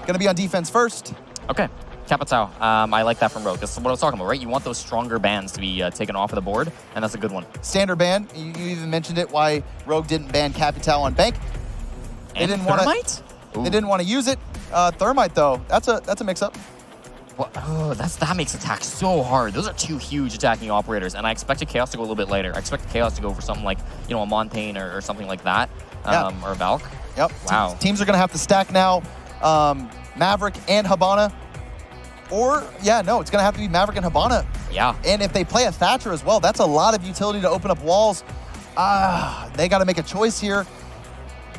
Gonna be on defense first. Okay. Capitao. I like that from Rogue. This is what I was talking about, right? You want those stronger bans to be taken off of the board, and that's a good one. Standard ban. You even mentioned it, why Rogue didn't ban Capitao on Bank. They didn't want to. They didn't want to use it. Thermite, though, that's a mix-up. Well, oh, that makes attack so hard. Those are two huge attacking operators, and I expected Chaos to go a little bit later. I expected Chaos to go for something like, you know, a Montaigne or something like that, or a Valk. Yep. Wow. Teams are going to have to stack now Maverick and Hibana. Or, yeah, no, it's going to have to be Maverick and Hibana. Yeah. And if they play a Thatcher as well, that's a lot of utility to open up walls. They got to make a choice here.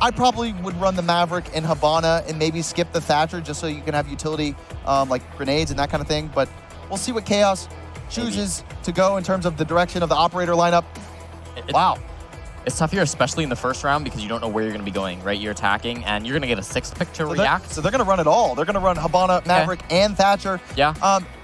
I probably would run the Maverick and Hibana and maybe skip the Thatcher just so you can have utility like grenades and that kind of thing. But we'll see what Chaos chooses to go in terms of the direction of the operator lineup. Wow. It's tough here, especially in the first round, because you don't know where you're going to be going, right? You're attacking, and you're going to get a sixth pick to react. So they're going to run it all. They're going to run Hibana, Maverick, and Thatcher. Yeah.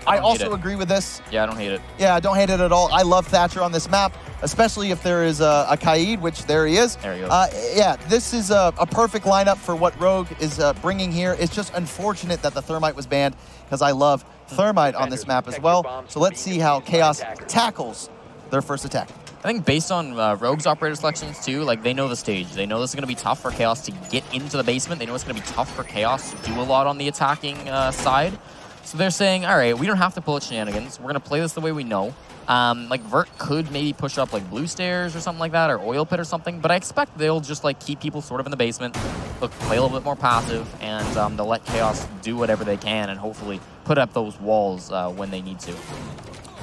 I also agree with this. Yeah, I don't hate it. Yeah, I don't hate it at all. I love Thatcher on this map, especially if there is a Kaid, which there he is. There he goes. Yeah, this is a perfect lineup for what Rogue is bringing here. It's just unfortunate that the Thermite was banned, because I love Thermite on this map as well. So let's see how Chaos tackles their first attack. I think based on Rogue's operator selections too, like they know the stage. They know this is going to be tough for Chaos to get into the basement. They know it's going to be tough for Chaos to do a lot on the attacking side. So they're saying, all right, we don't have to pull at shenanigans. We're going to play this the way we know. Like Vert could maybe push up like blue stairs or something like that, or oil pit or something. But I expect they'll just like keep people sort of in the basement, look, play a little bit more passive, and they'll let Chaos do whatever they can and hopefully put up those walls when they need to.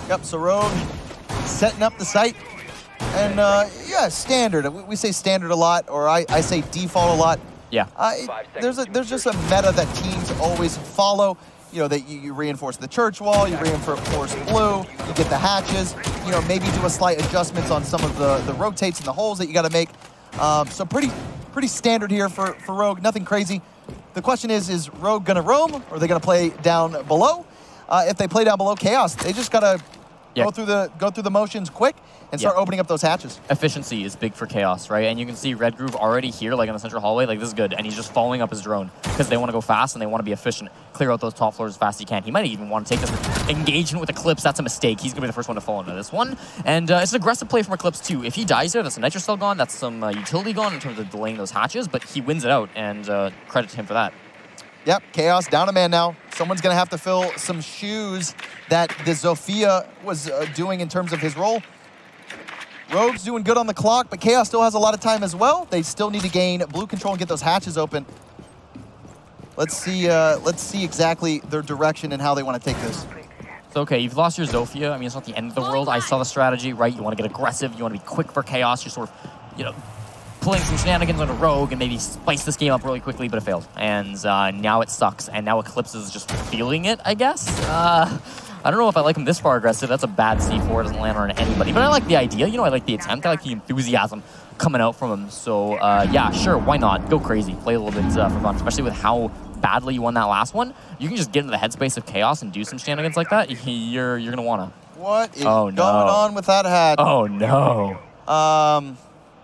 Yep, so Rogue setting up the site. And yeah, standard. We say standard a lot, or I say default a lot. Yeah. There's just a meta that teams always follow. You know, that you reinforce the church wall, you reinforce blue, you get the hatches. You know, maybe do a slight adjustments on some of the rotates and the holes that you got to make. So pretty standard here for Rogue. Nothing crazy. The question is Rogue gonna roam, or are they gonna play down below? If they play down below Chaos, they just gotta go through the motions quick and start opening up those hatches. Efficiency is big for Chaos, right? And you can see Red Groove already here, like in the central hallway, like this is good. And he's just following up his drone because they want to go fast and they want to be efficient, clear out those top floors as fast as he can. He might even want to take this engagement with Eclipse. That's a mistake. He's going to be the first one to fall into this one. And it's an aggressive play from Eclipse too. If he dies there, that's a Nitro Cell gone, that's some utility gone in terms of delaying those hatches, but he wins it out, and credit to him for that. Yep, Chaos down a man now. Someone's going to have to fill some shoes that the Zofia was doing in terms of his role. Rogue's doing good on the clock, but Chaos still has a lot of time as well. They still need to gain blue control and get those hatches open. Let's see exactly their direction and how they want to take this. So, okay, you've lost your Zofia. I mean, it's not the end of the world. I saw the strategy, right? You want to get aggressive. You want to be quick for Chaos. You're sort of, you know, pulling some shenanigans on a Rogue and maybe spice this game up really quickly, but it failed. And now it sucks. And now Eclipse is just feeling it, I guess. I don't know if I like him this far aggressive. That's a bad C4. It doesn't land on anybody. But I like the idea. You know, I like the attempt. I like the enthusiasm coming out from him. So, yeah, sure, why not? Go crazy. Play a little bit for fun, especially with how badly you won that last one. You can just get into the headspace of Chaos and do some shenanigans like that. You're going to want to. What is going on with that hatch? Oh, no.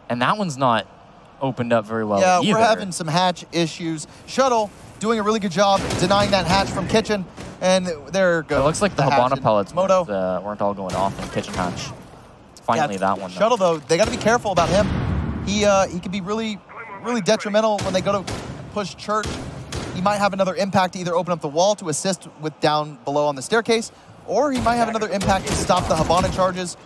And that one's not opened up very well either. We're having some hatch issues. Shuttle doing a really good job denying that hatch from Kitchen. And there goes. It looks like the Hibana pellets Moto weren't all going off in Kitchen hatch. Finally, that one. Shuttle, though, they got to be careful about him. He can be really, really detrimental when they go to push church. He might have another impact to either open up the wall to assist with down below on the staircase, or he might have another impact to stop the Hibana charges.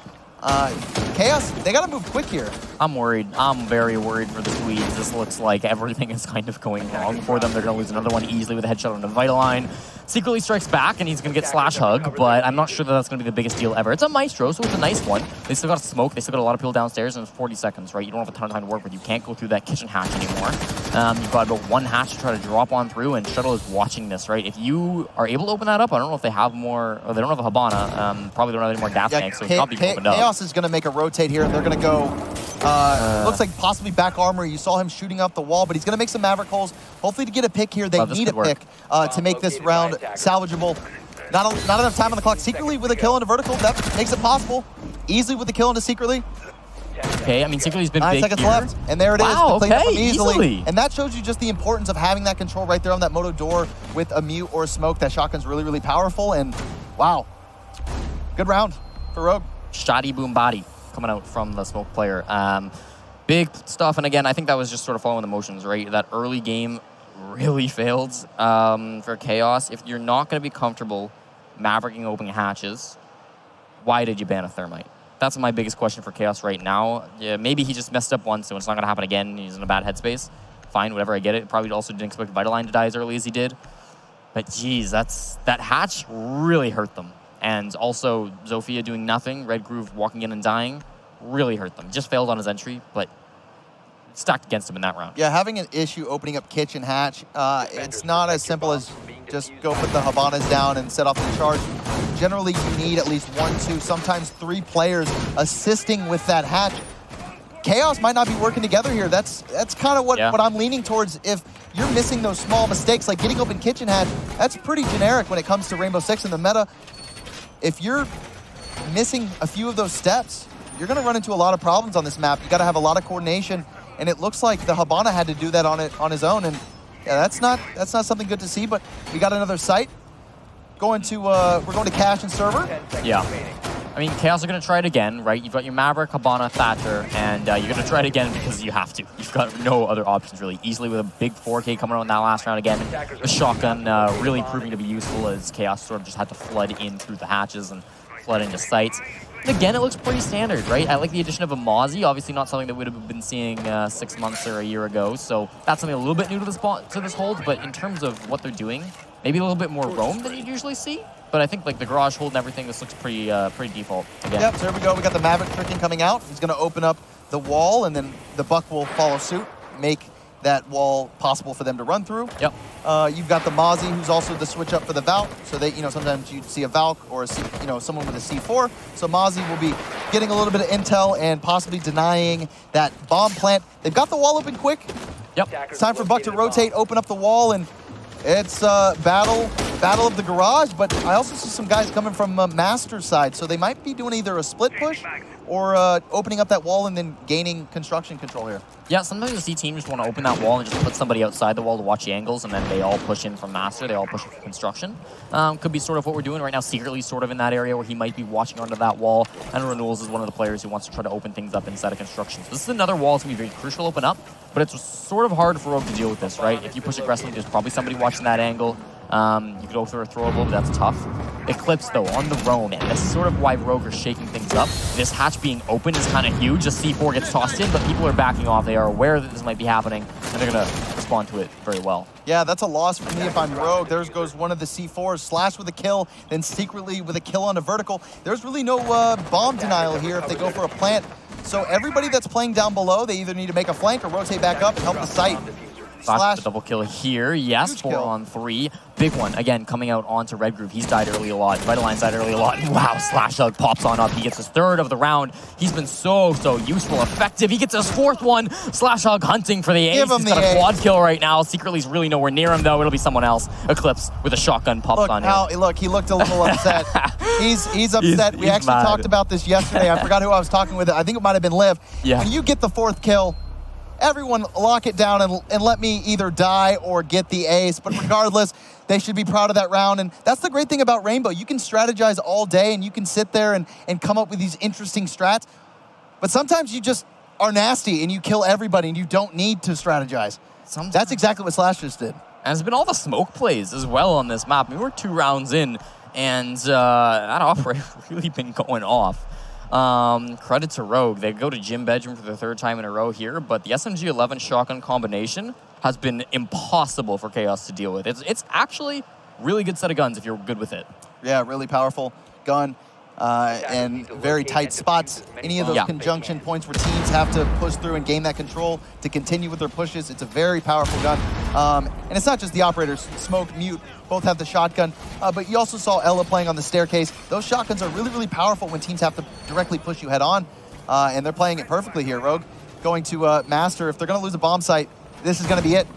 Chaos, they got to move quick here. I'm worried. I'm very worried for the Swedes. This looks like everything is kind of going wrong for them. They're going to lose another one easily with a headshot on the Vitaline. Secretly strikes back, and he's going to get slash hug, but I'm not sure that that's going to be the biggest deal ever. It's a Maestro, so it's a nice one. They still got smoke. They still got a lot of people downstairs, and it's 40 seconds, right? You don't have a ton of time to work with. You can't go through that kitchen hatch anymore. You've got about one hatch to try to drop on through, and Shuttle is watching this, right? If you are able to open that up, I don't know if they have more, or they don't have a Hibana. Probably don't have any more gas tanks, so it's not being opened up. Chaos is going to make a rotate here, and they're going to go, looks like possibly back armor. You saw him shooting off the wall, but he's going to make some Maverick holes. Hopefully to get a pick here. They need a pick to make this round salvageable. Not enough time on the clock. Secretly with a kill into vertical, that makes it possible. Easily with the kill into secretly. okay. I mean, Secretly's been 9 big seconds here. left, and there it is. Wow, Clean up okay, them easily. And that shows you just the importance of having that control right there on that moto door with a mute or a smoke. That shotgun's really, really powerful, and wow. Good round for Rogue. Shoddy boom body coming out from the smoke player. Big stuff, and again, I think that was just sort of following the motions, right? That early game really failed for Chaos. If you're not going to be comfortable mavericking open hatches, why did you ban a thermite? That's my biggest question for Chaos right now. Yeah, maybe he just messed up once, so it's not going to happen again. He's in a bad headspace. Fine, whatever, I get it. Probably also didn't expect Vitaline to die as early as he did. But geez, that hatch really hurt them. And also, Zofia doing nothing, Red Groove walking in and dying, really hurt them. Just failed on his entry, but stacked against him in that round. Yeah, having an issue opening up kitchen hatch, it's not as simple as just go put the Habanas down and set off the charge. Generally, you need at least 1, 2, sometimes 3 players assisting with that hatch. Chaos might not be working together here. That's kind of what I'm leaning towards. If you're missing those small mistakes, like getting open kitchen hatch, that's pretty generic when it comes to Rainbow Six in the meta. If you're missing a few of those steps, you're going to run into a lot of problems on this map. You got to have a lot of coordination, and it looks like the Habana had to do that on his own. And yeah, that's not something good to see. But we got another site. We're going to cache and server. Yeah. I mean, Chaos are going to try it again, right? You've got your Maverick, Habana, Thatcher, and you're going to try it again because you have to. You've got no other options, really. Easily with a big 4K coming out in that last round again. The shotgun really proving to be useful as Chaos sort of just had to flood in through the hatches and flood into sites. And again, it looks pretty standard, right? I like the addition of a Mozzie, obviously not something that we would have been seeing 6 months or a year ago, so that's something a little bit new to this hold, but in terms of what they're doing, maybe a little bit more roam than you'd usually see. But I think like the garage hold and everything, this looks pretty default again. Yep, so here we go. We got the Maverick tricking coming out. He's going to open up the wall, and then the Buck will follow suit, make that wall possible for them to run through. Yep. You've got the Mozzie, who's also the switch up for the Valk. So they, sometimes you see a Valk or someone with a C4. So Mozzie will be getting a little bit of intel and possibly denying that bomb plant. They've got the wall open quick. Yep. It's time for Buck to rotate, open up the wall, and it's battle of the garage. But I also see some guys coming from Master's side, so they might be doing either a split push or opening up that wall and then gaining construction control here. Yeah, sometimes you see teams just want to open that wall and just put somebody outside the wall to watch the angles, and then they all push in from Master, they all push in from construction. Could be sort of what we're doing right now, secretly sort of in that area where he might be watching onto that wall, and Renewals is one of the players who wants to try to open things up inside of construction. So this is another wall that's going to be very crucial to open up, but it's sort of hard for Rogue to deal with this, right? If you push aggressively, there's probably somebody watching that angle. You could go for a throwable, but that's tough. Eclipse, though, on the roam, and this is sort of why Rogue are shaking things up. This hatch being open is kind of huge. The C4 gets tossed in, but people are backing off. They are aware that this might be happening, and they're going to respond to it very well. Yeah, that's a loss for me if I'm Rogue. There goes one of the C4s, slash with a kill, then secretly with a kill on a vertical. There's really no bomb denial here if they go for a plant. So everybody that's playing down below, they either need to make a flank or rotate back up and help the site. Slash the double kill here. Yes, Huge 4 kill. on 3. Big one. Again, coming out onto Red Groove. He's died early a lot. Vitaline's died early a lot. Wow, Slash Hug pops on up. He gets his 3rd of the round. He's been so useful, effective. He gets his 4th one. Slash Hug hunting for the ace. He's got a quad kill right now. Secretly's really nowhere near him, though. It'll be someone else. Eclipse with a shotgun pops on him. Look, he looked a little upset. He's upset. We actually talked about this yesterday. I forgot who I was talking with. I think it might have been Liv. Yeah. When you get the 4th kill, everyone lock it down and let me either die or get the ace. But regardless, they should be proud of that round. And that's the great thing about Rainbow. You can strategize all day and you can sit there and come up with these interesting strats. But sometimes you just are nasty and you kill everybody and you don't need to strategize. That's exactly what Slash just did. And it's been all the smoke plays as well on this map. I mean, we're 2 rounds in, and that operator really been going off. Credit to Rogue. They go to Gym Bedroom for the 3rd time in a row here, but the SMG-11 shotgun combination has been impossible for Chaos to deal with. It's actually really good set of guns if you're good with it. Yeah, really powerful gun. And very tight spots. Any of those conjunction points where teams have to push through and gain that control to continue with their pushes. It's a very powerful gun. And it's not just the operators. Smoke, Mute, both have the shotgun. But you also saw Ella playing on the staircase. Those shotguns are really, really powerful when teams have to directly push you head on. And they're playing it perfectly here. Rogue going to Master. If they're going to lose a bomb site, this is going to be it.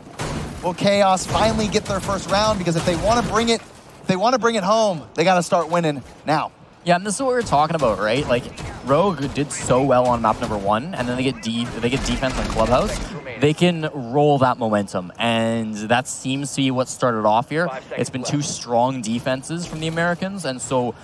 Will Chaos finally get their first round? Because if they want to bring it home, they got to start winning now. Yeah, and this is what we were talking about, right? Like, Rogue did so well on map number 1, and then they get defense on Clubhouse. They can roll that momentum, and that seems to be what started off here. It's been 2 strong defenses from the Americans, and so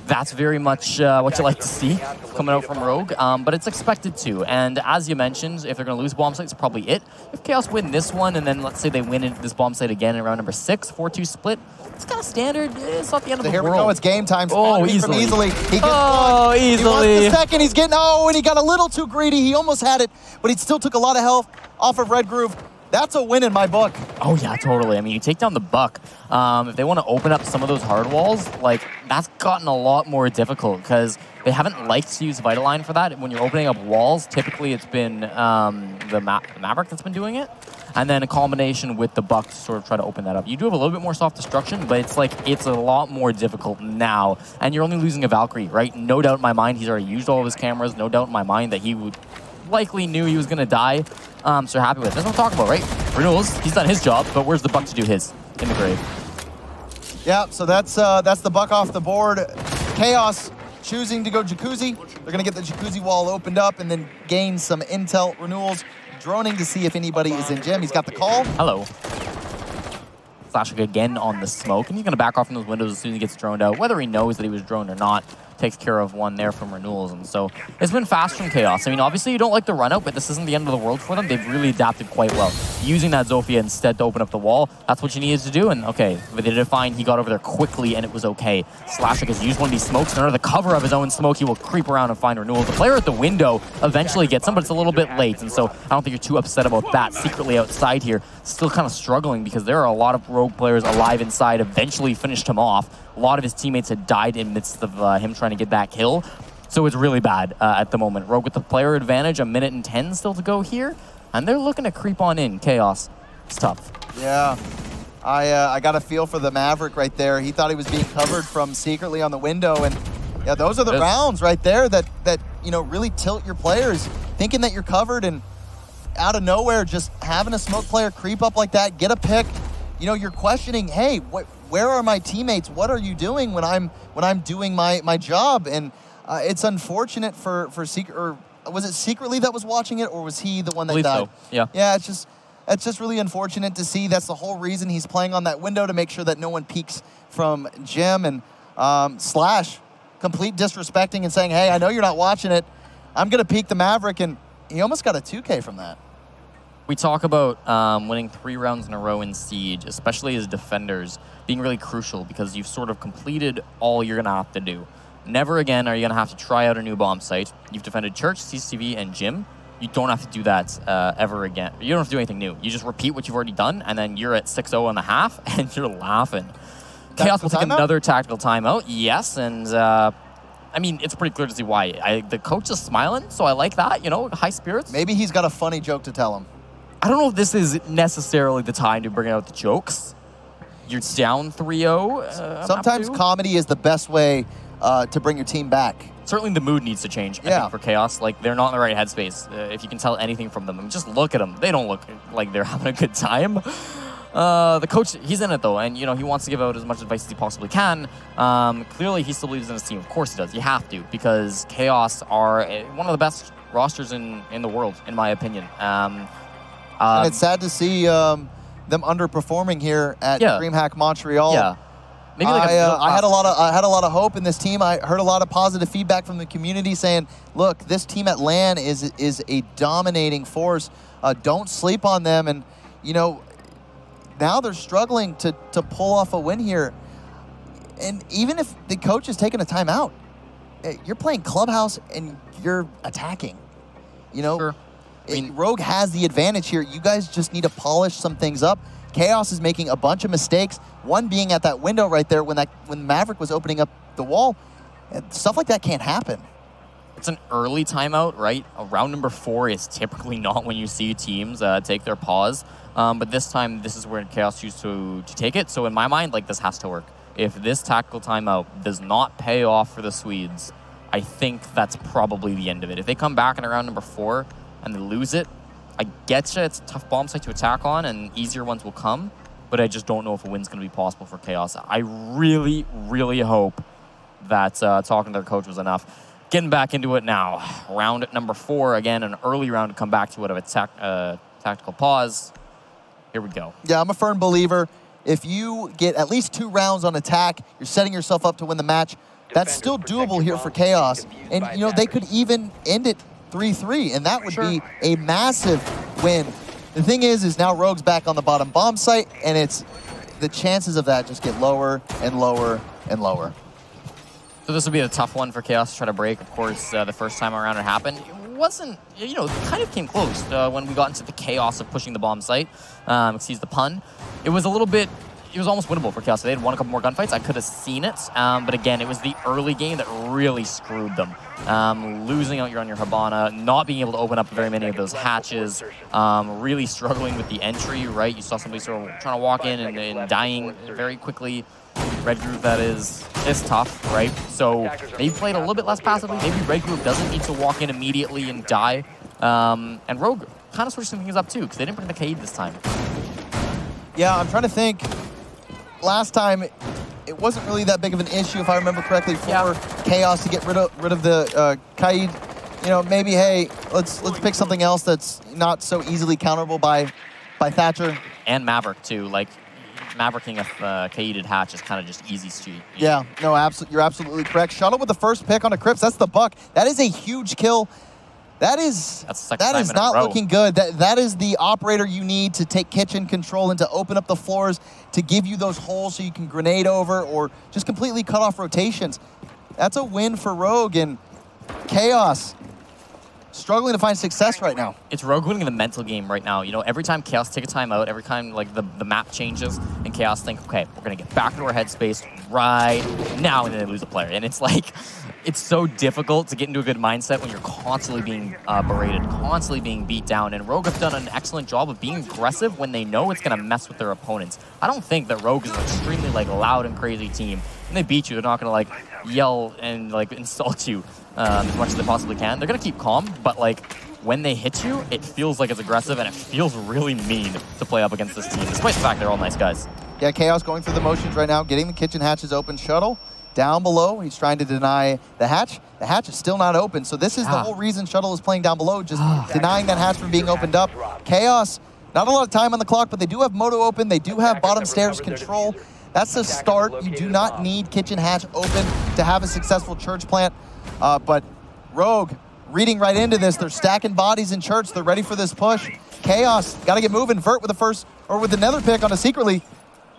that's very much what you like to see coming out from Rogue, but it's expected to. And as you mentioned, if they're going to lose bomb site, it's probably it. If Chaos win this one, and then let's say they win this bomb site again in round number 6, 4-2 split, it's kind of standard. It's not the end of the world. Here we go. It's game time. Oh, easily. He gets one. Easily. He wants the second. He's getting, and he got a little too greedy. He almost had it, but he still took a lot of health off of Red Groove. That's a win in my book. Oh, yeah, totally. I mean, you take down the Buck. If they want to open up some of those hard walls, like, that's gotten a lot more difficult because they haven't liked to use Vitaline for that. When you're opening up walls, typically it's been the Maverick that's been doing it. And then a combination with the Buck to sort of try to open that up. You do have a little bit more soft destruction, but it's like, it's a lot more difficult now. And you're only losing a Valkyrie, right? No doubt in my mind, he's already used all of his cameras. No doubt in my mind that he would likely knew he was going to die. So happy with it. That's what I'm talking about, right? Renewals, he's done his job, but where's the Buck to do his? In the grave. Yeah, so that's the Buck off the board. Chaos choosing to go Jacuzzi. They're going to get the Jacuzzi wall opened up and then gain some intel. Renewals droning to see if anybody is in gym. He's got the call. Hello. Slashing again on the smoke, and he's going to back off from those windows as soon as he gets droned out. Whether he knows that he was droned or not, takes care of one there from Renewals. And so it's been fast from Chaos. I mean, obviously you don't like the run out, but this isn't the end of the world for them. They've really adapted quite well. Using that Zofia instead to open up the wall, that's what you needed to do. And okay, but they did fine. He got over there quickly and it was okay. Slashik has used one of these smokes, and under the cover of his own smoke, he will creep around and find Renewals. The player at the window eventually gets him, but it's a little bit late. And so I don't think you're too upset about that. Secretly outside here, still kind of struggling because there are a lot of Rogue players alive inside. Eventually finished him off. A lot of his teammates had died in midst of him trying to get that kill. So it's really bad at the moment. Rogue with the player advantage, 1 minute and 10 still to go here. And they're looking to creep on in. Chaos. It's tough. Yeah. I got a feel for the Maverick right there. He thought he was being covered from secretly on the window. And yeah, those are the rounds right there that you know, really tilt your players. Thinking that you're covered and out of nowhere, just having a smoke player creep up like that, get a pick. You know, you're questioning, hey, where are my teammates? What are you doing when I'm doing my job? And it's unfortunate for Secret, or was it Secretly that was watching it, or was he the one that died? So. Yeah. Yeah, it's just really unfortunate to see. That's the whole reason he's playing on that window, to make sure that no one peeks from Jim. And Slash, complete disrespecting and saying, hey, I know you're not watching it. I'm going to peek the Maverick, and he almost got a 2K from that. We talk about winning 3 rounds in a row in Siege, especially as defenders, being really crucial because you've sort of completed all you're going to have to do. Never again are you going to have to try out a new bomb site. You've defended Church, CCTV, and Gym. You don't have to do that ever again. You don't have to do anything new. You just repeat what you've already done, and then you're at 6-0 and a half, and you're laughing. Chaos will take another tactical timeout. Yes, and I mean, it's pretty clear to see why. The coach is smiling, so I like that, you know, high spirits. Maybe he's got a funny joke to tell him. I don't know if this is necessarily the time to bring out the jokes. You're down 3-0. Sometimes comedy is the best way to bring your team back. Certainly the mood needs to change, I think, for Chaos. Like, they're not in the right headspace. If you can tell anything from them, I mean, just look at them. They don't look like they're having a good time. The coach, he's in it, though, and, you know, he wants to give out as much advice as he possibly can. Clearly, he still believes in his team. Of course he does. You have to, because Chaos are one of the best rosters in the world, in my opinion. And it's sad to see them underperforming here at DreamHack Montreal. Yeah. Maybe like I had a lot of hope in this team. I heard a lot of positive feedback from the community saying, "Look, this team at LAN is a dominating force. Don't sleep on them." And you know, now they're struggling to pull off a win here. And even if the coach is taking a timeout, you're playing Clubhouse and you're attacking. You know. Sure. I mean, Rogue has the advantage here. You guys just need to polish some things up. Chaos is making a bunch of mistakes. One being at that window right there when Maverick was opening up the wall. And stuff like that can't happen. It's an early timeout, right? Round number 4 is typically not when you see teams take their pause. But this time, this is where Chaos choose to take it. So in my mind, like, this has to work. If this tactical timeout does not pay off for the Swedes, I think that's probably the end of it. If they come back in round number 4 and they lose it, I get you. It's a tough bomb site to attack on, and easier ones will come. But I just don't know if a win's going to be possible for Chaos. I really, really hope that talking to their coach was enough. Getting back into it now. Round number 4. Again, an early round to come back to out of a tactical pause. Here we go. Yeah, I'm a firm believer. If you get at least 2 rounds on attack, you're setting yourself up to win the match. That's still doable here for Chaos. And, you know, they could even end it 3-3, and that would be a massive win. The thing is now Rogue's back on the bottom bomb site, and it's the chances of that just get lower and lower and lower. So this will be a tough one for Chaos to try to break. Of course, the first time around it happened. It wasn't, you know, it kind of came close when we got into the chaos of pushing the bomb site. Excuse the pun. It was a little bit, it was almost winnable for Chaos. They had won a couple more gunfights. I could have seen it. But again, it was the early game that really screwed them. Losing out on your Hibana, not being able to open up very many of those hatches, really struggling with the entry, right? You saw somebody sort of trying to walk in and dying very quickly. Red Group, that is tough, right? So they played a little bit less passively. Maybe Red Group doesn't need to walk in immediately and die. And Rogue kind of switched some things up too, because they didn't bring the Kaid this time. Yeah, I'm trying to think. Last time, it wasn't really that big of an issue, if I remember correctly, for Chaos to get rid of the Kaid. You know, maybe, hey, let's pick something else that's not so easily counterable by Thatcher. And Maverick too, like. Mavericking a Kaided hatch is kind of just easy street. Yeah, no, you're absolutely correct. Shuttle with the first pick on a Crips. That's the buck. That is a huge kill. That is not looking good. That is the operator you need to take kitchen control and to open up the floors to give you those holes so you can grenade over or just completely cut off rotations. That's a win for Rogue, and Chaos struggling to find success right now. It's Rogue winning the mental game right now. You know, every time Chaos take a timeout, every time like the map changes and Chaos think, okay, we're gonna get back into our headspace right now, and then they lose a player. And it's like, it's so difficult to get into a good mindset when you're constantly being berated, constantly being beat down. And Rogue have done an excellent job of being aggressive when they know it's gonna mess with their opponents. I don't think that Rogue is an extremely like loud and crazy team. When they beat you, they're not gonna like yell and like insult you as much as they possibly can. They're gonna keep calm, but like when they hit you, it feels like it's aggressive and it feels really mean to play up against this team, despite the fact they're all nice guys. Yeah, Chaos going through the motions right now, getting the kitchen hatches open. Shuttle down below. He's trying to deny the hatch. The hatch is still not open, so this is the whole reason Shuttle is playing down below, just denying that hatch from being opened up. Chaos, not a lot of time on the clock, but they do have Moto open. They do have bottom stairs control. That's the start. You do not need kitchen hatch open to have a successful church plant. But Rogue reading right into this. They're stacking bodies in church. They're ready for this push. Chaos, got to get moving. Vert with the first, or with another pick on a secretly.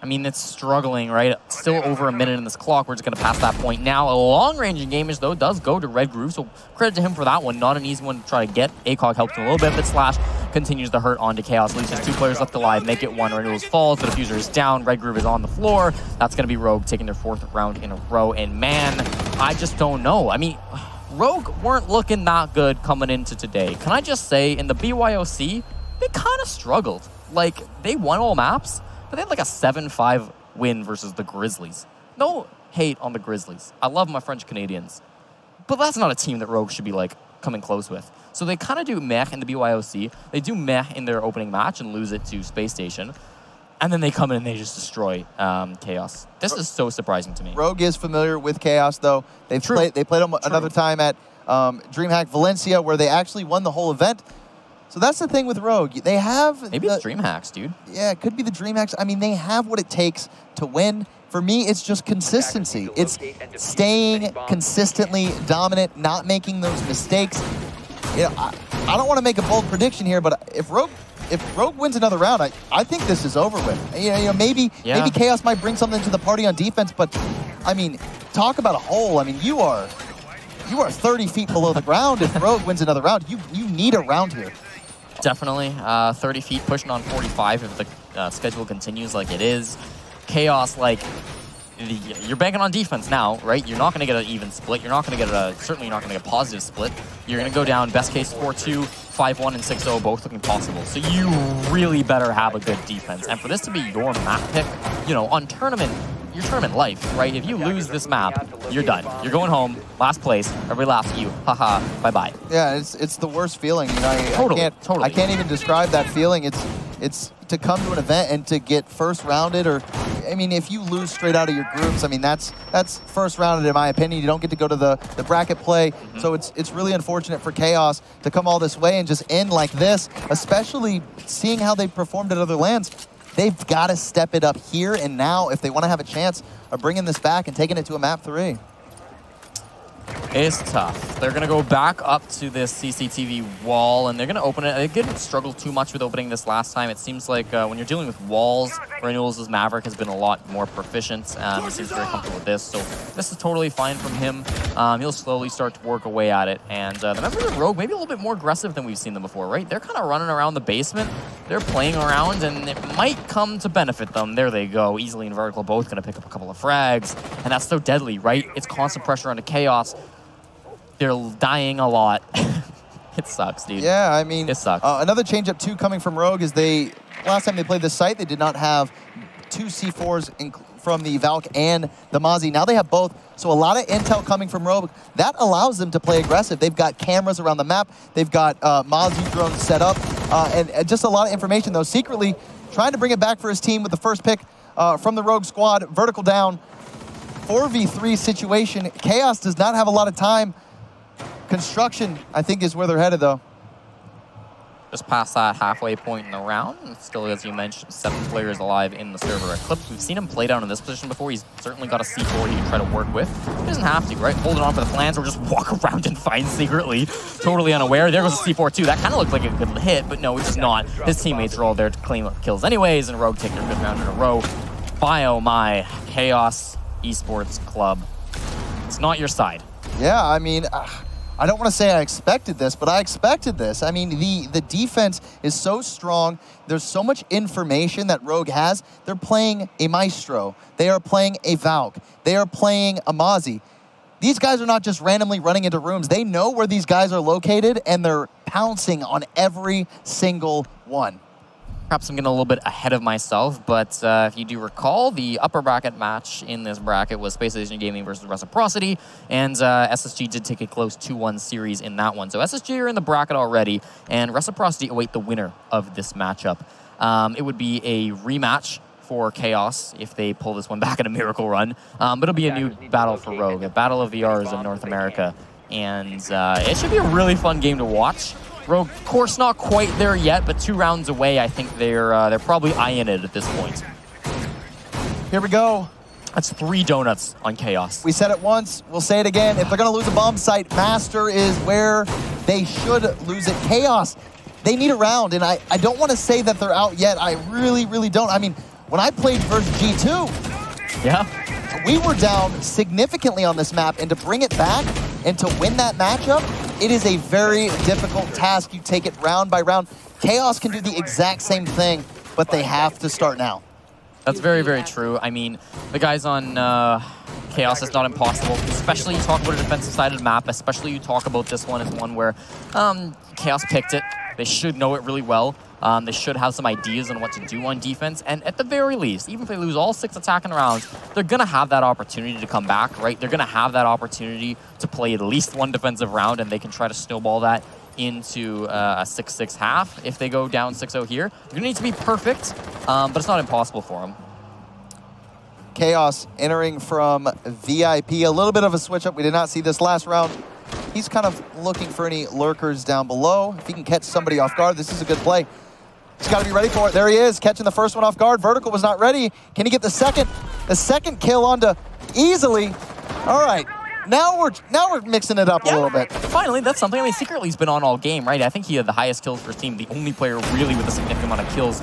I mean, it's struggling, right? Still over a minute in this clock. We're just going to pass that point now. A long-range engagement, though, does go to Red Groove, so credit to him for that one. Not an easy one to try to get. ACOG helped him a little bit, but Slash continues to hurt onto Chaos. Leaves just 2 players left alive. Make it 1. Renewals falls. The diffuser is down. Red Groove is on the floor. That's going to be Rogue taking their 4th round in a row. And, man, I just don't know. I mean, Rogue weren't looking that good coming into today. Can I just say, in the BYOC, they kind of struggled. Like, they won all maps, but they had like a 7-5 win versus the Grizzlies. No hate on the Grizzlies. I love my French Canadians. But that's not a team that Rogue should be like coming close with. So they kind of do meh in the BYOC. They do meh in their opening match and lose it to Space Station. And then they come in and they just destroy Chaos. This is so surprising to me. Rogue is familiar with Chaos, though. They played them another time at DreamHack Valencia, where they actually won the whole event. So that's the thing with Rogue. They have... Maybe it's DreamHacks, dude. Yeah, it could be the DreamHacks. I mean, they have what it takes to win. For me, it's just consistency. It's staying consistently dominant, not making those mistakes. You know, I don't want to make a bold prediction here, but if Rogue wins another round, I think this is over with. You know, maybe Chaos might bring something to the party on defense, but I mean, talk about a hole. I mean, you are 30 feet below the ground if Rogue wins another round. You need a round here. Definitely. 30 feet, pushing on 45 if the schedule continues like it is. Chaos, like, you're banking on defense now, right? You're not going to get an even split. You're not going to get certainly not going to get a positive split. You're going to go down, best case 4-2, 5-1, and 6-0, both looking possible. So you really better have a good defense. And for this to be your map pick, you know, on your tournament life, right? If you lose this map, you're done. You're going home, last place, everybody laughs at you. Haha, bye-bye. Yeah, it's the worst feeling. You know, Totally. I can't even describe that feeling. It's to come to an event and to get first rounded, or I mean, if you lose straight out of your groups, I mean, that's first round, in my opinion. You don't get to go to the bracket play. So it's really unfortunate for Chaos to come all this way and just end like this, especially seeing how they performed at other lands. They've got to step it up here and now if they want to have a chance of bringing this back and taking it to a map 3. It's tough. They're going to go back up to this CCTV wall, and they're going to open it. They didn't struggle too much with opening this last time. It seems like when you're dealing with walls, Renewals' Maverick has been a lot more proficient. He seems very comfortable with this, so this is totally fine from him. He'll slowly start to work away at it. And the members of Rogue, maybe a little bit more aggressive than we've seen them before, right? They're kind of running around the basement. They're playing around, and it might come to benefit them. There they go. Easily and Vertical both going to pick up a couple of frags, and that's so deadly, right? It's constant pressure onto Chaos. They're dying a lot. It sucks, dude. Yeah, I mean, it sucks. Another change-up too coming from Rogue is last time they played this site, they did not have 2 C4s from the Valk and the Mozzie. Now they have both, so a lot of intel coming from Rogue. That allows them to play aggressive. They've got cameras around the map. They've got Mozzie drones set up, and just a lot of information, though. Secretly trying to bring it back for his team with the first pick from the Rogue squad. Vertical down, 4v3 situation. Chaos does not have a lot of time. Construction, I think, is where they're headed, though. Just past that halfway point in the round. Still, as you mentioned, 7 players alive in the server Eclipse. We've seen him play down in this position before. He's certainly got a C4 he can try to work with. He doesn't have to, right? Hold it on for the plans or just walk around and find secretly. Totally unaware. There goes the C4 too. That kind of looked like a good hit, but no, it's not. His teammates are all there to claim kills anyways, and Rogue take their good round in a row. Bio my Chaos Esports Club. It's not your side. Yeah, I mean, I don't want to say I expected this, but I expected this. I mean, the defense is so strong. There's so much information that Rogue has. They're playing a Maestro. They are playing a Valk. They are playing a Mozzie. These guys are not just randomly running into rooms. They know where these guys are located, and they're pouncing on every single one. Perhaps I'm getting a little bit ahead of myself, but if you do recall, the upper bracket match in this bracket was Space Station Gaming versus Reciprocity, and SSG did take a close 2-1 series in that one. So SSG are in the bracket already, and Reciprocity await the winner of this matchup. It would be a rematch for Chaos if they pull this one back in a miracle run, but it'll be a new battle for Rogue, a battle of VRs in North America, and it should be a really fun game to watch. Rogue, of course, not quite there yet, but 2 rounds away. I think they're probably eyeing it at this point. Here we go. That's 3 donuts on Chaos. We said it once, we'll say it again. If they're going to lose a bomb site, Master is where they should lose it. Chaos, they need a round, and I don't want to say that they're out yet. I really, really don't. I mean, when I played versus G2, yeah, we were down significantly on this map, and to bring it back and to win that matchup, it is a very difficult task. You take it round by round. Chaos can do the exact same thing, but they have to start now. That's very, very true. I mean, the guys on Chaos is not impossible, especially you talk about a defensive side of the map, especially you talk about this one as one where Chaos picked it. They should know it really well. They should have some ideas on what to do on defense. And at the very least, even if they lose all 6 attacking rounds, they're going to have that opportunity to come back, right? They're going to have that opportunity to play at least 1 defensive round, and they can try to snowball that into a 6-6 half. If they go down 6-0 here, they're going to need to be perfect, but it's not impossible for them. Chaos entering from VIP. A little bit of a switch up. We did not see this last round. He's kind of looking for any lurkers down below. If he can catch somebody off guard, this is a good play. He's got to be ready for it. There he is, catching the first one off guard. Vertical was not ready. Can he get the second kill onto easily? All right. Now we're mixing it up a little bit. Finally, that's something. I mean, secretly he's been on all game, right? I think he had the highest kills for his team, the only player really with a significant amount of kills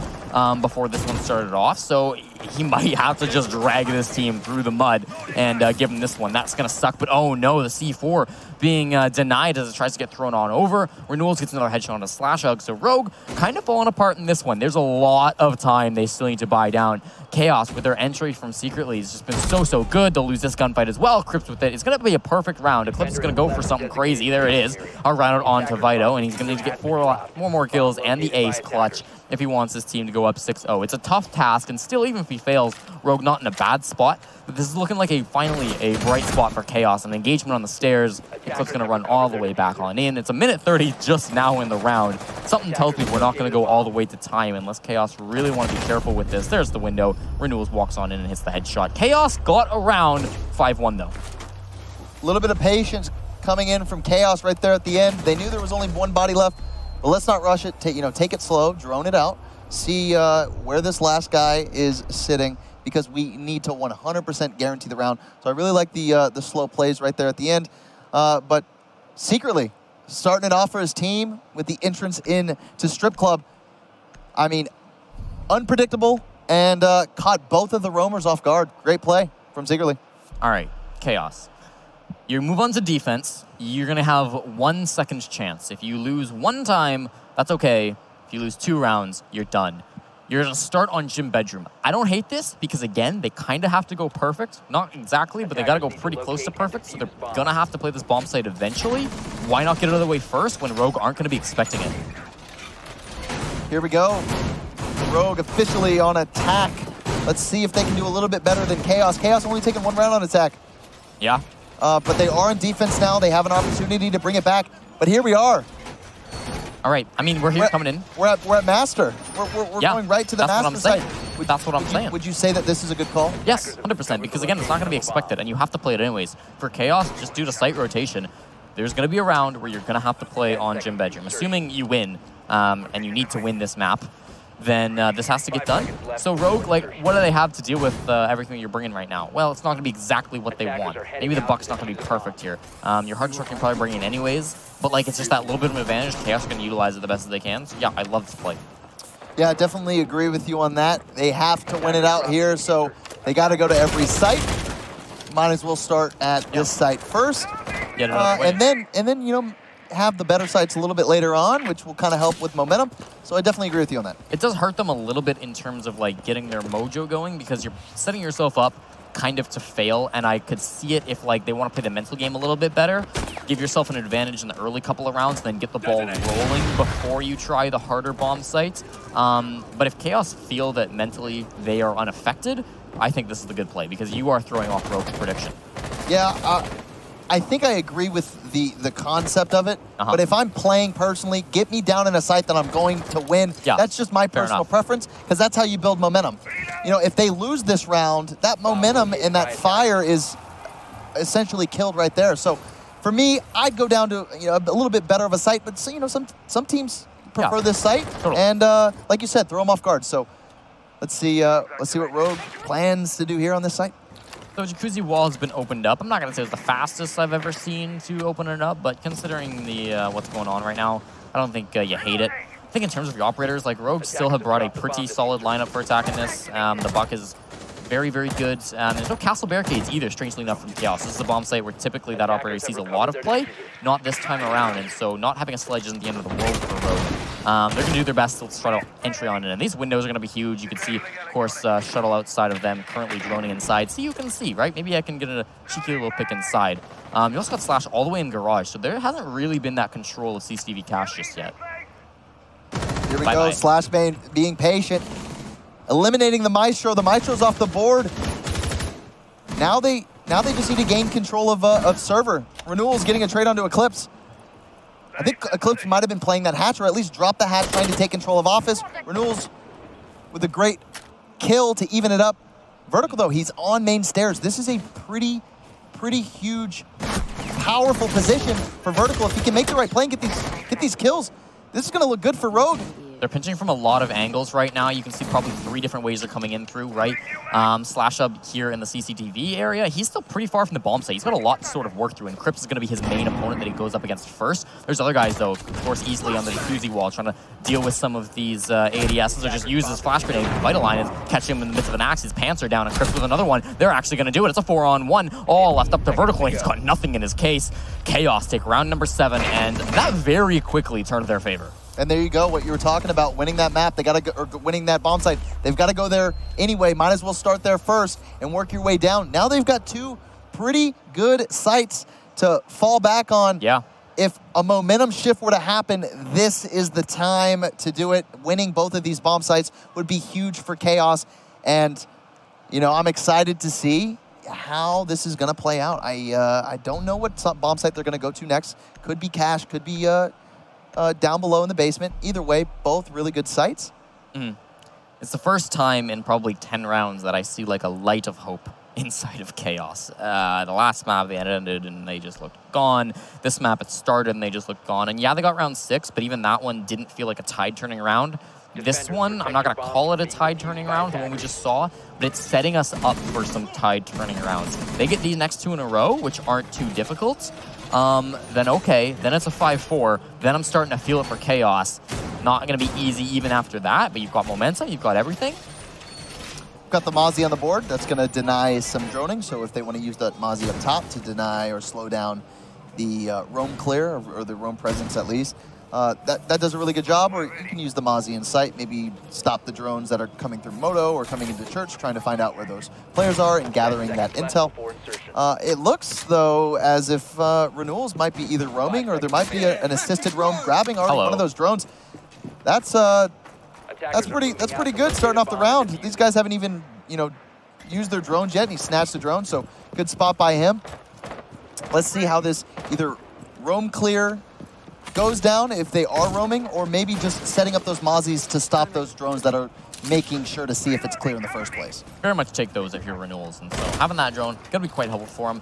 before this one started off. So he might have to just drag this team through the mud and give him this one. That's going to suck. But oh no, the C4 being denied as it tries to get thrown on over. Renewals gets another headshot on a slash hug. So Rogue kind of falling apart in this one. There's a lot of time they still need to buy down. Chaos with their entry from Secretly has just been so good. They'll lose this gunfight as well. Crips with it. It's going to be a perfect round. Eclipse is going to go for something crazy. There it is. A round onto Vito, and he's going to need to get four more kills and the ace clutch if he wants his team to go up 6-0. It's a tough task, and still, even if he fails, Rogue not in a bad spot. But this is looking like finally a bright spot for Chaos. An engagement on the stairs. Eclipse going to run all the way back on in. It's a minute 30 just now in the round. Something tells me we're not going to go all the way to time unless Chaos really want to be careful with this. There's the window. Renewals walks on in and hits the headshot. Chaos got around 5-1 though. A little bit of patience coming in from Chaos right there at the end. They knew there was only one body left, but let's not rush it. Take it slow, drone it out, see where this last guy is sitting, because we need to 100% guarantee the round. So I really like the slow plays right there at the end. But secretly, starting it off for his team with the entrance in to Strip Club. I mean, unpredictable, and caught both of the roamers off guard. Great play from Secretly. All right, Chaos. You move on to defense. You're going to have 1 second chance. If you lose one time, that's okay. If you lose 2 rounds, you're done. You're going to start on Gym Bedroom. I don't hate this because, again, they kind of have to go perfect. Not exactly, but they got to go pretty close to perfect, so they're going to have to play this bomb site eventually. Why not get it out of the way first when Rogue aren't going to be expecting it? Here we go. Rogue officially on attack. Let's see if they can do a little bit better than Chaos. Chaos only taking 1 round on attack. Yeah. But they are in defense now. They have an opportunity to bring it back. But here we are. All right. I mean, we're here coming in. We're at Master. We're going right to the Master site. That's what I'm saying. Would you say that this is a good call? Yes, 100%. Because, again, it's not going to be expected, and you have to play it anyways. For Chaos, just due to site rotation, there's going to be a round where you're going to have to play on Gym Bedroom. Assuming you win, and you need to win this map, then this has to get done. So Rogue, what do they have to deal with everything you're bringing right now? Well, it's not going to be exactly what they want. Maybe the buck's not going to be perfect here. Your hard structure can probably bring in anyways, but it's just that little bit of an advantage. Chaos are going to utilize it the best as they can. So yeah, I love this play. Yeah, I definitely agree with you on that. They have to win it out here, so they got to go to every site. Might as well start at this site first, and then have the better sites a little bit later on, which will kind of help with momentum. So I definitely agree with you on that. It does hurt them a little bit in terms of getting their mojo going, because you're setting yourself up kind of to fail, and I could see it if they want to play the mental game a little bit better. Give yourself an advantage in the early couple of rounds, and then get the ball rolling before you try the harder bomb sites. But if Chaos feel that mentally they are unaffected, I think this is the good play, because you are throwing off Rogue's prediction. Yeah, I think I agree with the concept of it, but if I'm playing personally, get me down in a site that I'm going to win. Yeah, that's just my personal preference, because that's how you build momentum. If they lose this round, that momentum and that fire is essentially killed right there. So for me, I'd go down to a little bit better of a site, but some teams prefer this site, and like you said, throw them off guard. So let's see what Rogue plans to do here on this site. So Jacuzzi wall has been opened up. I'm not going to say it's the fastest I've ever seen to open it up, but considering the what's going on right now, I don't think you hate it. I think in terms of your operators, Rogue still have brought a pretty solid lineup for attacking this. The buck is very, very good. There's no castle barricades either, strangely enough, from Chaos. This is a bomb site where typically that operator sees a lot of play, not this time around, and so not having a sledge isn't the end of the world for Rogue. They're going to do their best to try to entry on it, and these windows are going to be huge. You can see, of course, Shuttle outside of them currently droning inside. So you can see, right? Maybe I can get a cheeky little pick inside. You also got Slash all the way in garage, so there hasn't really been that control of CCTV cache just yet. Here we go, Slash being patient. Eliminating the Maestro. The Maestro's off the board. Now they just need to gain control of server. Renewal's getting a trade onto Eclipse. I think Eclipse might have been playing that hatch, or at least drop the hatch trying to take control of office. Renewal's with a great kill to even it up. Vertical, though, he's on main stairs. This is a pretty huge, powerful position for Vertical. If he can make the right play and get these kills, this is going to look good for Rogue. They're pinching from a lot of angles right now. You can see probably 3 different ways they're coming in through, right? Slash up here in the CCTV area. He's still pretty far from the bomb site. He's got a lot to sort of work through, and Crips is going to be his main opponent that he goes up against first. There's other guys, though, of course, easily on the jacuzzi wall, trying to deal with some of these ADSs, or just use his flash grenade to Vitaline and catch him in the midst of an axe. His pants are down, and Crips with another one. They're actually going to do it. It's a 4-on-1, all left up to Vertical, and he's got nothing in his case. Chaos take round number 7, and that very quickly turned their favor. And there you go, what you were talking about, winning that map. They got to go, or winning that bomb site. They've got to go there anyway. Might as well start there first and work your way down. Now they've got 2 pretty good sites to fall back on. Yeah. if a momentum shift were to happen, this is the time to do it. Winning both of these bomb sites would be huge for Chaos. And, you know, I'm excited to see how this is going to play out. I don't know what bomb site they're going to go to next. Could be Cache, could be down below in the basement. Either way, both really good sites. It's the first time in probably 10 rounds that I see like a light of hope inside of Chaos. The last map, they ended and they just looked gone. This map, it started and they just looked gone. And yeah, they got round 6, but even that one didn't feel like a tide-turning round. This one, I'm not going to call it a tide-turning round, the one we just saw, but it's setting us up for some tide-turning rounds. They get these next 2 in a row, which aren't too difficult, then okay, then it's a 5-4. Then I'm starting to feel it for Chaos. Not going to be easy even after that, but you've got momentum, you've got everything. Got the Mozzie on the board. That's going to deny some droning. So if they want to use that Mozzie up top to deny or slow down the roam clear, or the roam presence at least, that does a really good job. Or you can use the Mozzie in sight, maybe stop the drones that are coming through Moto or coming into church, trying to find out where those players are and gathering that intel. It looks, though, as if Renewals might be either roaming or there might be an assisted roam grabbing already one of those drones. That's pretty good starting off the round. These guys haven't even, you know, used their drones yet, and he snatched the drone, so good spot by him. Let's see how this either roam clear goes down if they are roaming, or maybe just setting up those Mozzies to stop those drones that are making sure to see if it's clear in the first place. Very much take those if you're Renewals, and so having that drone going to be quite helpful for them.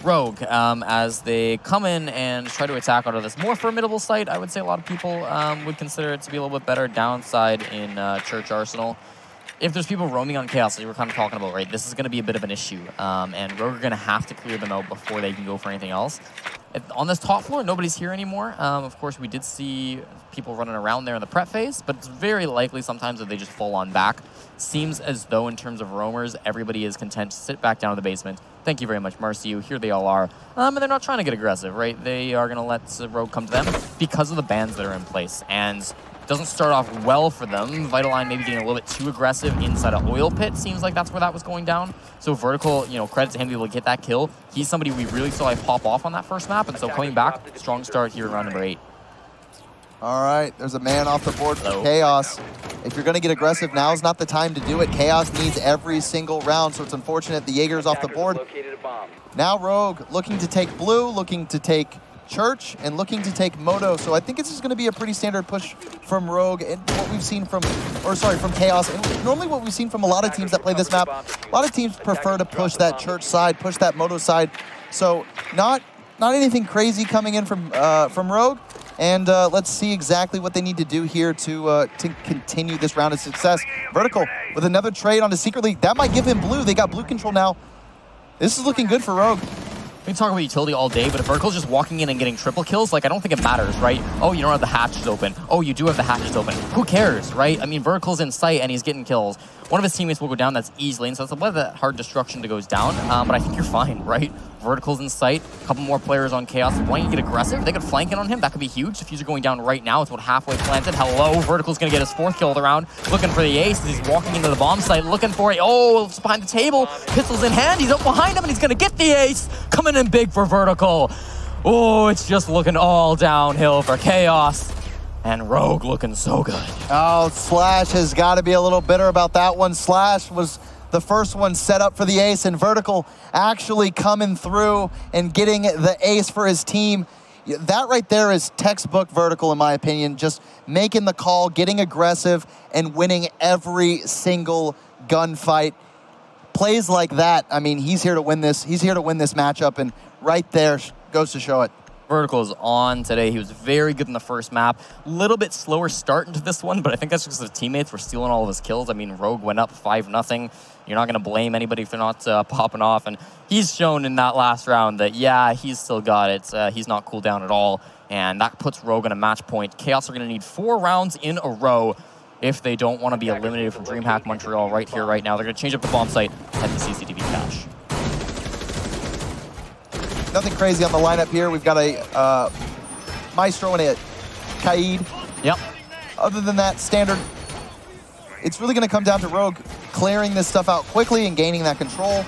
Rogue, as they come in and try to attack out of this more formidable site, I would say a lot of people would consider it to be a little bit better downside in Church Arsenal. If there's people roaming on Chaos, as we were kind of talking about, right, this is going to be a bit of an issue, and Rogue are going to have to clear them out before they can go for anything else. On this top floor, nobody's here anymore. Of course, we did see people running around there in the prep phase, but it's very likely sometimes that they just fall on back. Seems as though in terms of roamers, everybody is content to sit back down in the basement. Thank you very much, Marcio. Here they all are. And they're not trying to get aggressive, right? They are going to let Rogue come to them because of the bans that are in place. And it doesn't start off well for them. Vitaline maybe getting a little bit too aggressive inside an oil pit. Seems like that's where that was going down. So Vertical, you know, credit to him to be able to get that kill. He's somebody we really saw pop off on that first map. And so coming back, strong start here in round number 8. All right, there's a man off the board for Chaos. If you're going to get aggressive, now's not the time to do it. Chaos needs every single round, so it's unfortunate the Jaeger's off the board. Now Rogue looking to take blue, looking to take Church, and looking to take Moto. So I think this is going to be a pretty standard push from Rogue, and what we've seen from Chaos. And normally what we've seen from a lot of teams that play this map, a lot of teams prefer to push that Church side, push that Moto side. So not anything crazy coming in from Rogue. And let's see exactly what they need to do here to continue this round of success. Vertical with another trade onto Secret League. That might give him blue. They got blue control now. This is looking good for Rogue. We can talk about utility all day, but if Vertical's just walking in and getting triple kills, like, I don't think it matters, right? Oh, you don't have the hatches open. Oh, you do have the hatches open. Who cares, right? I mean, Vertical's in sight and he's getting kills. One of his teammates will go down, that's easily, and so that's a bit of that hard destruction to goes down, but I think you're fine, right? Vertical's in sight, a couple more players on Chaos. Why don't you get aggressive? They could flank in on him, that could be huge. If he's going down right now, it's about halfway planted. Hello, Vertical's gonna get his 4th kill of the round, looking for the ace as he's walking into the bomb site, looking for it. Oh, it's behind the table, pistol's in hand, he's up behind him, and he's gonna get the ace. Coming in big for Vertical. Oh, it's just looking all downhill for Chaos. And Rogue looking so good. Oh, Slash has got to be a little bitter about that one. Slash was the first one set up for the ace, and Vertical actually coming through and getting the ace for his team. That right there is textbook Vertical, in my opinion. Just making the call, getting aggressive, and winning every single gunfight. Plays like that, I mean, he's here to win this. He's here to win this matchup, and right there goes to show it. Vertical is on today. He was very good in the first map. A little bit slower start into this one, but I think that's because his teammates were stealing all of his kills. I mean, Rogue went up 5-0. You're not going to blame anybody if they're not popping off. And he's shown in that last round that, yeah, he's still got it. He's not cooled down at all. And that puts Rogue on a match point. Chaos are going to need 4 rounds in a row if they don't want to be eliminated from DreamHack Montreal right here, right now. They're going to change up the bomb site at the CCTV cache. Nothing crazy on the lineup here. We've got a Maestro and a Kaid. Yep. Other than that, standard. It's really going to come down to Rogue clearing this stuff out quickly and gaining that control.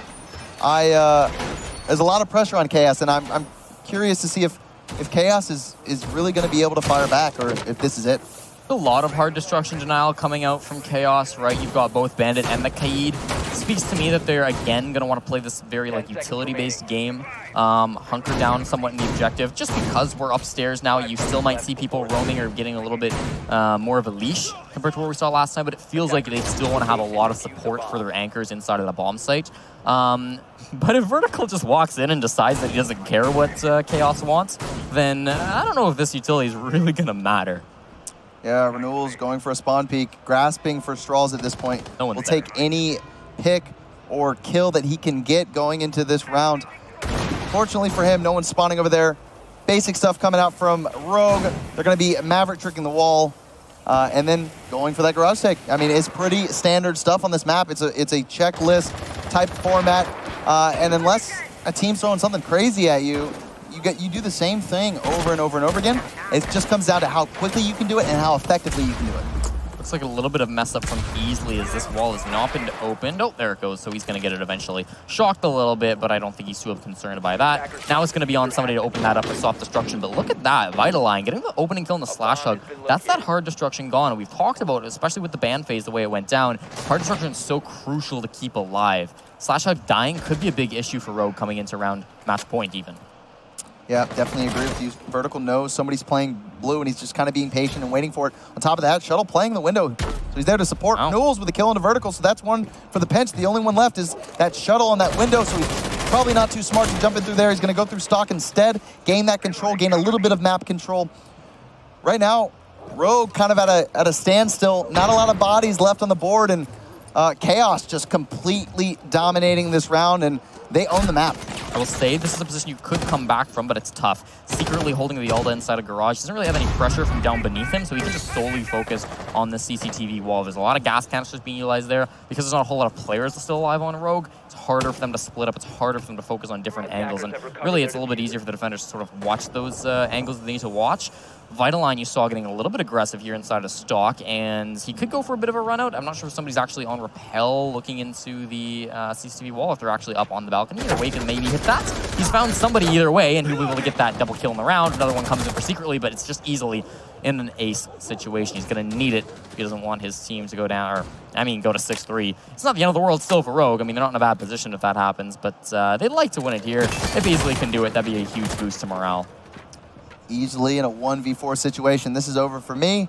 There's a lot of pressure on Chaos, and I'm curious to see if if Chaos is really going to be able to fire back, or if this is it. A lot of hard destruction denial coming out from Chaos, right? You've got both Bandit and the Kaid. Speaks to me that they're, again, going to want to play this very, like, utility-based game. Hunker down somewhat in the objective. Just because we're upstairs now, you still might see people roaming or getting a little bit more of a leash compared to what we saw last time, but it feels like they still want to have a lot of support for their anchors inside of the bomb site. But if Vertical just walks in and decides that he doesn't care what Chaos wants, then I don't know if this utility is really going to matter. Yeah, Renewal's going for a spawn peek, grasping for straws at this point. No one's will take any pick or kill that he can get going into this round. Fortunately for him, no one's spawning over there. Basic stuff coming out from Rogue. They're going to be Maverick tricking the wall, and then going for that garage take. I mean, it's pretty standard stuff on this map. It's a checklist type format, and unless a team's throwing something crazy at you, you do the same thing over and over and over again. It just comes down to how quickly you can do it and how effectively you can do it. Looks like a little bit of mess up from Easily as this wall has not been opened. Oh, there it goes. So he's going to get it eventually. Shocked a little bit, but I don't think he's too concerned by that. Now it's going to be on somebody to open that up for soft destruction. But look at that. Vitaline getting the opening kill in the slash hug. That's that hard destruction gone. And we've talked about it, especially with the ban phase, the way it went down. Hard destruction is so crucial to keep alive. Slash hug dying could be a big issue for Rogue coming into round match point even. Yeah, definitely agree with you. Vertical knows somebody's playing blue, and he's just kind of being patient and waiting for it. On top of that, Shuttle playing the window. So he's there to support Renewals with a kill into Vertical, so that's one for the pinch. The only one left is that Shuttle on that window, so he's probably not too smart to jump in through there. He's going to go through stock instead, gain that control, gain a little bit of map control. Right now, Rogue kind of at a standstill. Not a lot of bodies left on the board, and Chaos just completely dominating this round, and they own the map. I will say this is a position you could come back from, but it's tough. Secretly holding the Alda inside a garage doesn't really have any pressure from down beneath him, so he can just solely focus on the CCTV wall. There's a lot of gas canisters being utilized there. Because there's not a whole lot of players still alive on Rogue, it's harder for them to split up. It's harder for them to focus on different angles, and really it's a little bit easier for the defenders to sort of watch those angles that they need to watch. Vitaline you saw getting a little bit aggressive here inside of stock, and he could go for a bit of a run out. I'm not sure if somebody's actually on rappel looking into the CCTV wall, if they're actually up on the balcony. Either way, he can maybe hit that. He's found somebody either way, and he'll be able to get that double kill in the round. Another one comes in for secretly, but it's just easily in an ace situation. He's going to need it if he doesn't want his team to go down, or, I mean, go to 6-3. It's not the end of the world still for Rogue. I mean, they're not in a bad position if that happens, but they'd like to win it here. If Easily can do it, that'd be a huge boost to morale. Easily in a 1v4 situation. This is over for me.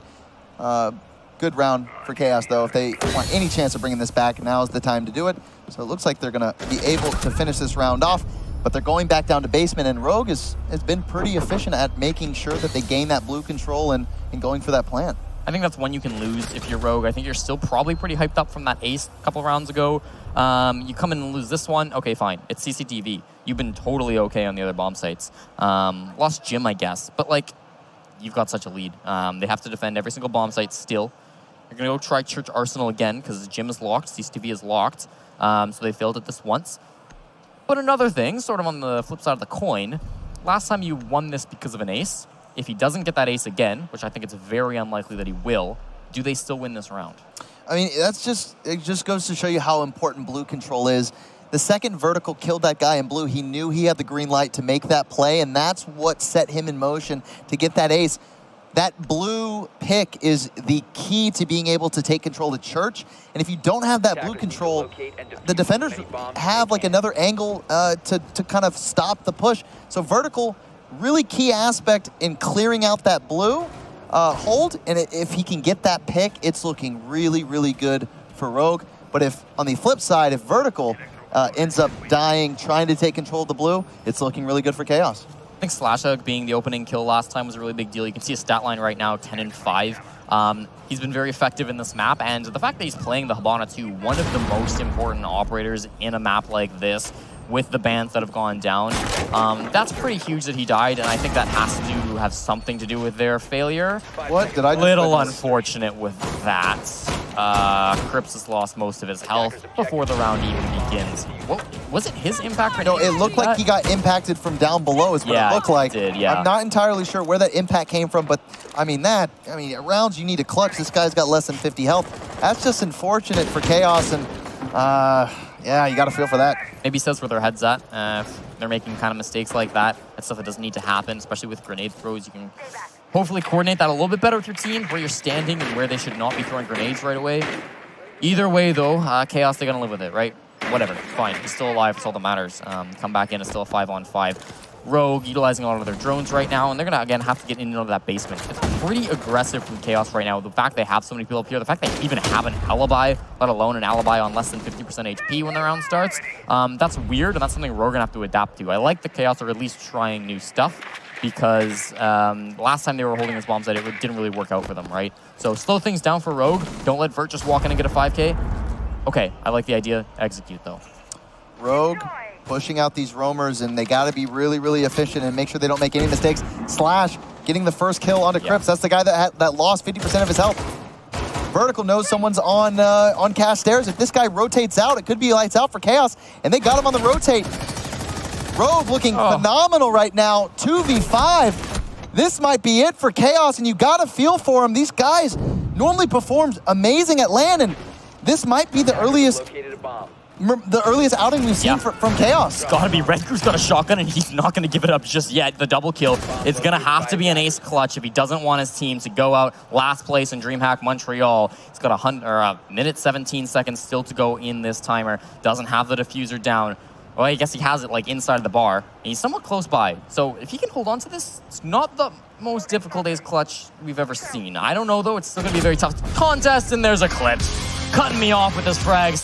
Good round for Chaos, though. If they want any chance of bringing this back, now is the time to do it. So it looks like they're going to be able to finish this round off, but they're going back down to basement, and Rogue has been pretty efficient at making sure that they gain that blue control and going for that plant. I think that's one you can lose if you're Rogue. I think you're still probably pretty hyped up from that ace a couple rounds ago. You come in and lose this one, okay, fine. It's CCTV. You've been totally okay on the other bomb sites. Lost Jim, I guess, but like, you've got such a lead. They have to defend every single bomb site still. You're gonna go try Church Arsenal again because Jim is locked, CCTV is locked. So they failed at this once. But another thing, sort of on the flip side of the coin, last time you won this because of an ace. If he doesn't get that ace again, which I think it's very unlikely that he will, do they still win this round? I mean, it just goes to show you how important blue control is. The second Vertical killed that guy in blue, he knew he had the green light to make that play, and that's what set him in motion to get that ace. That blue pick is the key to being able to take control of Church, and if you don't have that blue control, the defenders have like another angle to kind of stop the push. So Vertical, really key aspect in clearing out that blue hold, and if he can get that pick, it's looking really, really good for Rogue. But if, on the flip side, if Vertical ends up dying trying to take control of the blue, it's looking really good for Chaos. I think Slash Hug being the opening kill last time was a really big deal. You can see his stat line right now, 10-5. He's been very effective in this map, and the fact that he's playing the Hibana 2, one of the most important operators in a map like this, with the bans that have gone down, that's pretty huge that he died, and I think that has to have something to do with their failure. What did I do? Little unfortunate with that. Cripps has lost most of his health before the round even begins. What, was it his impact? No, it looked like he got impacted from down below is what it looked like. It did, yeah. I'm not entirely sure where that impact came from, but I mean, rounds you need to clutch. This guy's got less than 50 health. That's just unfortunate for Chaos, and Yeah, you got to feel for that. Maybe says where their head's at. If they're making kind of mistakes like that, that's stuff that doesn't need to happen, especially with grenade throws. You can hopefully coordinate that a little bit better with your team, where you're standing and where they should not be throwing grenades right away. Either way, though, Chaos, they're going to live with it, right? Whatever, fine. He's still alive. It's all that matters. Come back in. It's still a 5-on-5. Rogue utilizing a lot of their drones right now, and they're going to, again, have to get in and out of that basement. It's pretty aggressive from Chaos right now. The fact they have so many people up here, the fact they even have an alibi, let alone an alibi on less than 50% HP when the round starts, that's weird, and that's something we're going to have to adapt to. I like the Chaos are at least trying new stuff, because last time they were holding this bomb site, it didn't really work out for them, right? So slow things down for Rogue. Don't let Vert just walk in and get a 5K. Okay, I like the idea. Execute, though. Rogue pushing out these roamers, and they got to be really, really efficient and make sure they don't make any mistakes. Slash getting the first kill onto Crips. That's the guy that lost 50% of his health. Vertical knows someone's on cast stairs. If this guy rotates out, it could be lights out for Chaos, and they got him on the rotate. Rogue looking phenomenal right now. 2v5. This might be it for Chaos, and you got to feel for him. These guys normally perform amazing at LAN, and this might be the earliest outing we've seen from Chaos. It's got to be. Red Crew's got a shotgun, and he's not going to give it up just yet. The double kill. It's going to have to be an ace clutch if he doesn't want his team to go out last place in DreamHack Montreal. He's got a minute 17 seconds still to go in this timer. Doesn't have the diffuser down. Well, I guess he has it like inside the bar. He's somewhat close by. So if he can hold on to this, it's not the most difficult ace clutch we've ever seen. I don't know, though. It's still going to be a very tough contest, and there's a clip. Cutting me off with this frag.